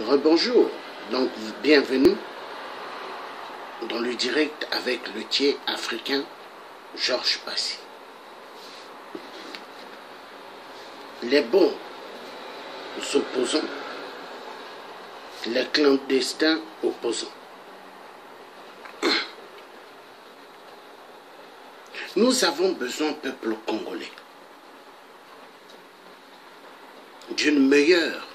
Rebonjour, donc bienvenue dans le direct avec le tiers africain Georges Passy. Les bons opposants, les clandestins opposants. Nous avons besoin, peuple congolais, d'une meilleure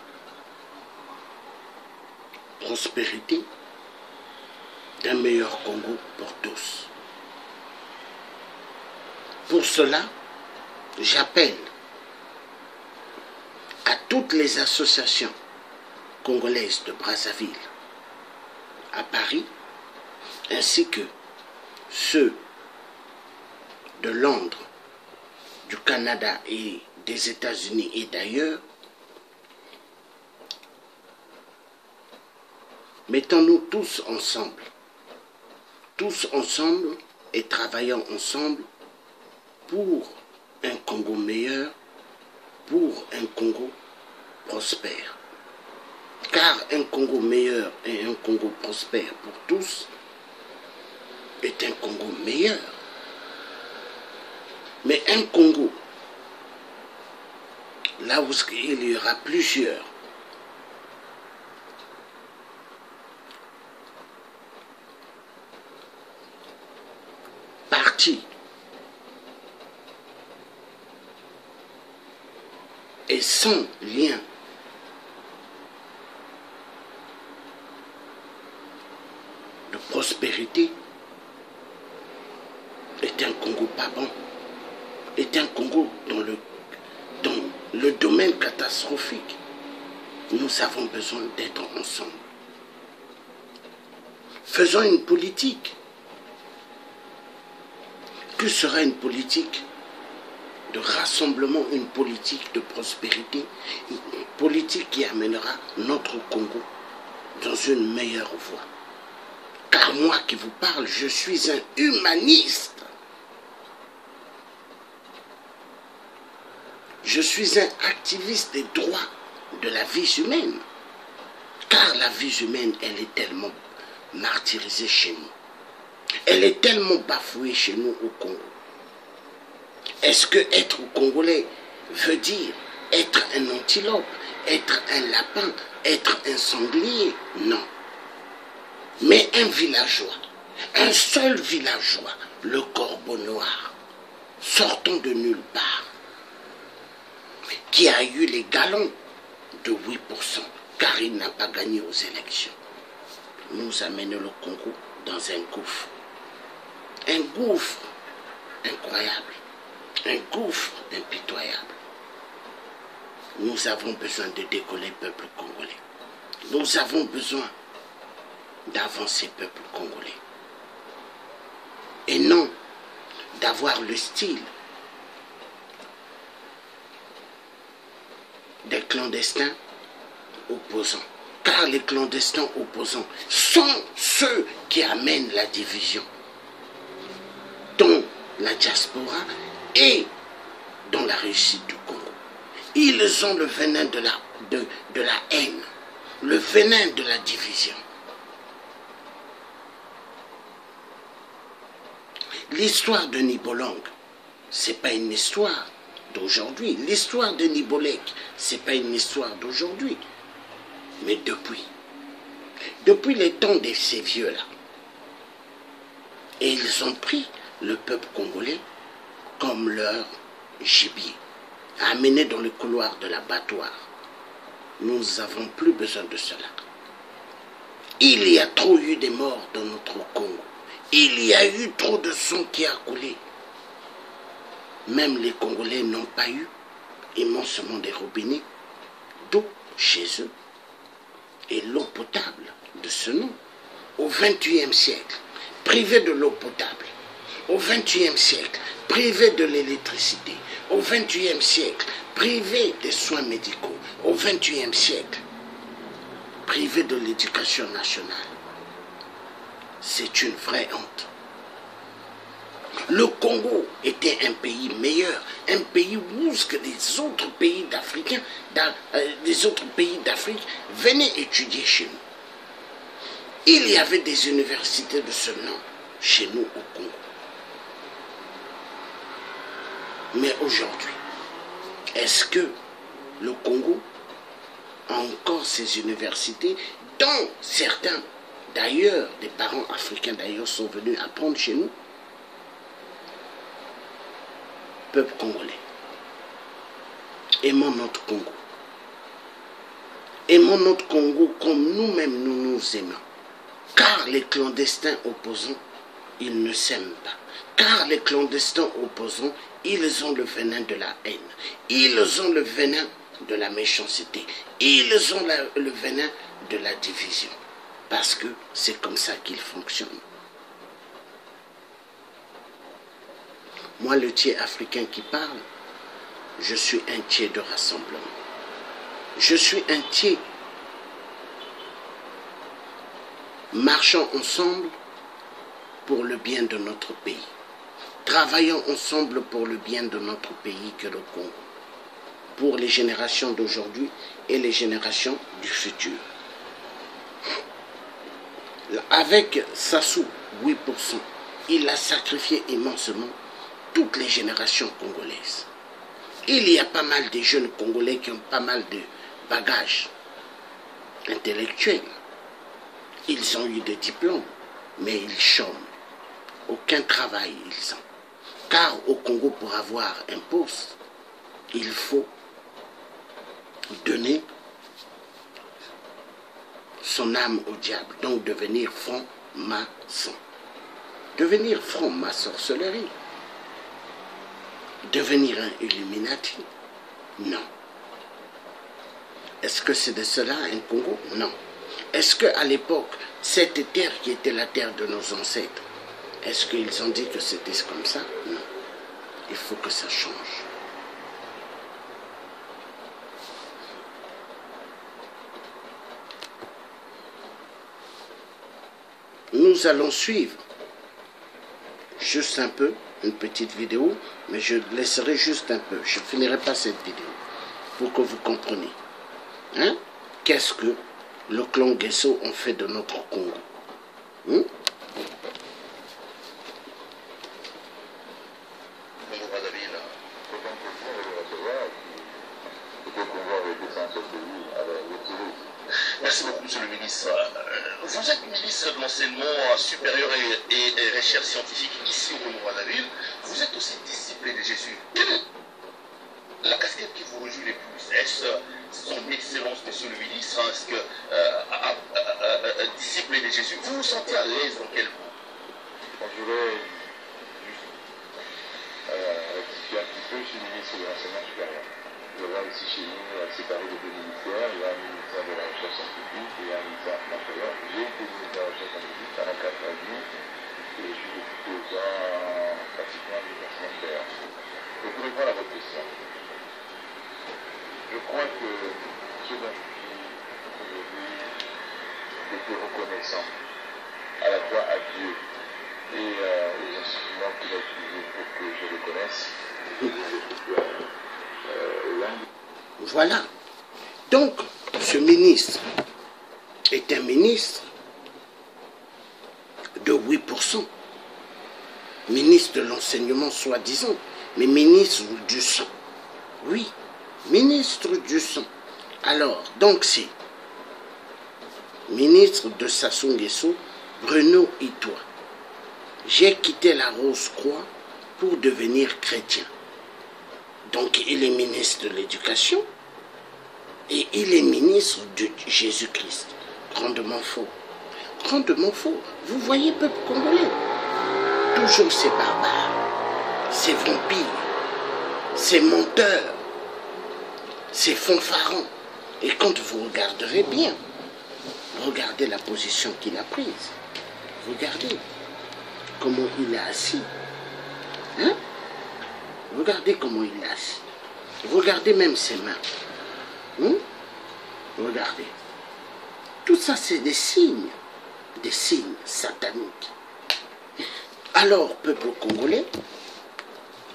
prospérité, d'un meilleur Congo pour tous. Pour cela, j'appelle à toutes les associations congolaises de Brazzaville, à Paris, ainsi que ceux de Londres, du Canada et des États-Unis et d'ailleurs, mettons-nous tous ensemble et travaillons ensemble pour un Congo meilleur, pour un Congo prospère. Car un Congo meilleur et un Congo prospère pour tous est un Congo meilleur. Mais un Congo, là où il y aura plusieurs partis et sans lien de prospérité est un Congo pas bon, est un Congo dans le domaine catastrophique. Nous avons besoin d'être ensemble. Faisons une politique. Que sera une politique de rassemblement, une politique de prospérité, une politique qui amènera notre Congo dans une meilleure voie. Car moi qui vous parle, je suis un humaniste. Je suis un activiste des droits de la vie humaine. Car la vie humaine, elle est tellement martyrisée chez nous. Elle est tellement bafouée chez nous au Congo. Est-ce que être congolais veut dire être un antilope, être un lapin, être un sanglier? Non. Mais un villageois, un seul villageois, le corbeau noir, sortant de nulle part, qui a eu les galons de 8%, car il n'a pas gagné aux élections, nous amène le Congo dans un gouffre. Un gouffre incroyable, un gouffre impitoyable. Nous avons besoin de décoller, peuple congolais. Nous avons besoin d'avancer, peuple congolais. Et non d'avoir le style des clandestins opposants. Car les clandestins opposants sont ceux qui amènent la division dans la diaspora et dans la réussite du Congo. Ils ont le venin de la haine, le venin de la division. L'histoire de Nibolong, ce n'est pas une histoire d'aujourd'hui. L'histoire de Nibolek, ce n'est pas une histoire d'aujourd'hui. Mais depuis les temps de ces vieux-là, et ils ont pris le peuple congolais comme leur gibier, amené dans le couloir de l'abattoir. Nous n'avons plus besoin de cela. Il y a trop eu de morts dans notre Congo. Il y a eu trop de sang qui a coulé. Même les Congolais n'ont pas eu immensément des robinets d'eau chez eux. Et l'eau potable de ce nom, au XXIe siècle, privés de l'eau potable, au XXIe siècle, privés de l'électricité, au XXIe siècle, privés des soins médicaux, au XXIe siècle, privés de l'éducation nationale. C'est une vraie honte. Le Congo était un pays meilleur, un pays où les autres pays d'Africains, les autres pays d'Afrique venaient étudier chez nous. Il y avait des universités de ce nom chez nous au Congo. Mais aujourd'hui, est-ce que le Congo a encore ces universités dont certains, d'ailleurs, des parents africains d'ailleurs sont venus apprendre chez nous? Peuple congolais, aimons notre Congo. Aimons notre Congo comme nous-mêmes nous nous aimons. Car les clandestins opposants, ils ne s'aiment pas. Car les clandestins opposants, ils ont le venin de la haine. Ils ont le venin de la méchanceté. Ils ont le venin de la division. Parce que c'est comme ça qu'ils fonctionnent. Moi, le tiers africain qui parle, je suis un tiers de rassemblement. Je suis un tiers. Marchons ensemble pour le bien de notre pays. Travaillons ensemble pour le bien de notre pays que le Congo. Pour les générations d'aujourd'hui et les générations du futur. Avec Sassou, 8%, il a sacrifié immensément toutes les générations congolaises. Il y a pas mal de jeunes Congolais qui ont pas mal de bagages intellectuels. Ils ont eu des diplômes, mais ils chôment. Aucun travail ils ont. Car au Congo, pour avoir un poste, il faut donner son âme au diable, donc devenir franc-maçon. Devenir franc-maçonnerie. Devenir un Illuminati? Non. Est-ce que c'est de cela un Congo? Non. Est-ce qu'à l'époque, cette terre qui était la terre de nos ancêtres, est-ce qu'ils ont dit que c'était comme ça? Non. Il faut que ça change. Nous allons suivre juste un peu, une petite vidéo, mais je laisserai juste un peu. Je ne finirai pas cette vidéo pour que vous compreniez. Hein? Qu'est-ce que le clan Guesso ont fait de notre Congo? Hein? Merci beaucoup, monsieur le ministre. Vous êtes ministre de l'enseignement supérieur et recherche scientifique ici au Congo-Brazzaville. Vous êtes aussi disciple de Jésus. Quelle est la casquette qui vous réjouit le plus? Est-ce son excellence, monsieur le ministre? Est-ce que disciple de Jésus, vous vous sentez à l'aise dans quel mot? Je voudrais juste rectifier un petit peu, je suis ministre de l'enseignement supérieur. Je vois ici chez nous séparé de deux ministères. Il y a un ministère de la recherche scientifique et un ministère supérieur. J'ai été ministre de la recherche scientifique pendant 4 ans et demi et je suis depuis 2 ans pratiquement ministre de l'enseignement supérieur. Donc pour répondre à votre question, je crois que ce dont je suis aujourd'hui était reconnaissant à la fois à Dieu et aux instruments qu'il a utilisés pour que je le connaisse. Voilà. Donc, ce ministre est un ministre de 8%. Ministre de l'enseignement soi-disant, mais ministre du sang. Oui, ministre du sang. Alors, donc c'est ministre de Sassou Nguesso, Bruno Itoa. J'ai quitté la Rose-Croix pour devenir chrétien. Donc il est ministre de l'Éducation et il est ministre de Jésus-Christ. Grandement faux. Grandement faux. Vous voyez, peuple congolais, toujours ces barbares, ces vampires, ces menteurs, ces fanfarons. Et quand vous regarderez bien, regardez la position qu'il a prise. Regardez comment il est assis. Hein? Regardez comment il est assis. Regardez même ses mains. Regardez. Tout ça, c'est des signes sataniques. Alors, peuple congolais,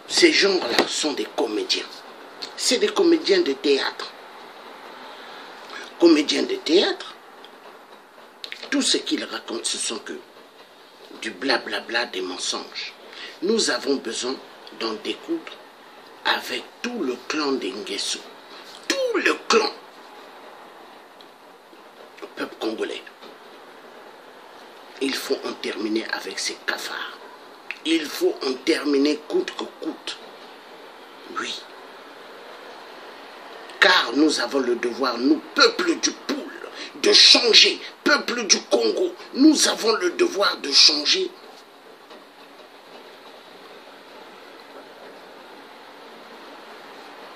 ces gens-là sont des comédiens. C'est des comédiens de théâtre. Comédiens de théâtre, tout ce qu'ils racontent, ce sont que du blablabla, des mensonges. Nous avons besoin d'en découdre avec tout le clan des Nguesso. Tout le clan. Le peuple congolais. Il faut en terminer avec ces cafards. Il faut en terminer coûte que coûte. Oui. Car nous avons le devoir, nous, peuple du Poule, de changer. Peuple du Congo, nous avons le devoir de changer.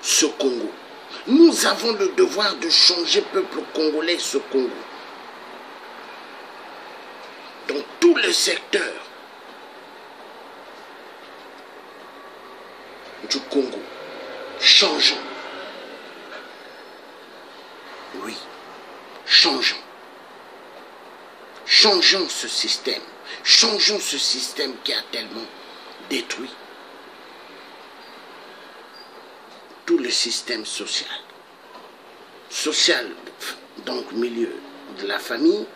Ce Congo. Nous avons le devoir de changer, peuple congolais, ce Congo. Dans tous les secteurs du Congo. Changeons. Oui, changeons. Changeons ce système. Changeons ce système qui a tellement détruit tout le système social. Social, donc milieu de la famille,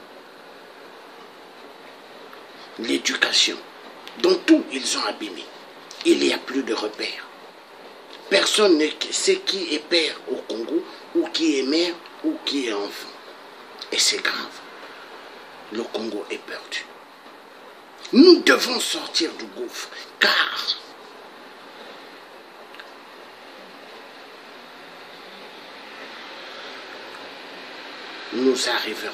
l'éducation. Dans tout, ils ont abîmé. Il n'y a plus de repères. Personne ne sait qui est père au Congo, ou qui est mère, ou qui est enfant. Et c'est grave. Le Congo est perdu. Nous devons sortir du gouffre, car nous arriverons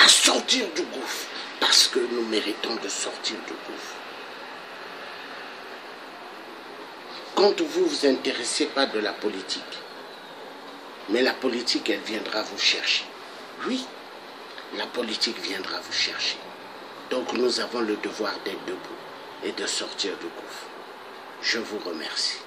à sortir du gouffre, parce que nous méritons de sortir du gouffre. Quand vous vous intéressez pas de la politique, mais la politique, elle viendra vous chercher. Oui, la politique viendra vous chercher. Donc nous avons le devoir d'être debout et de sortir du gouffre. Je vous remercie.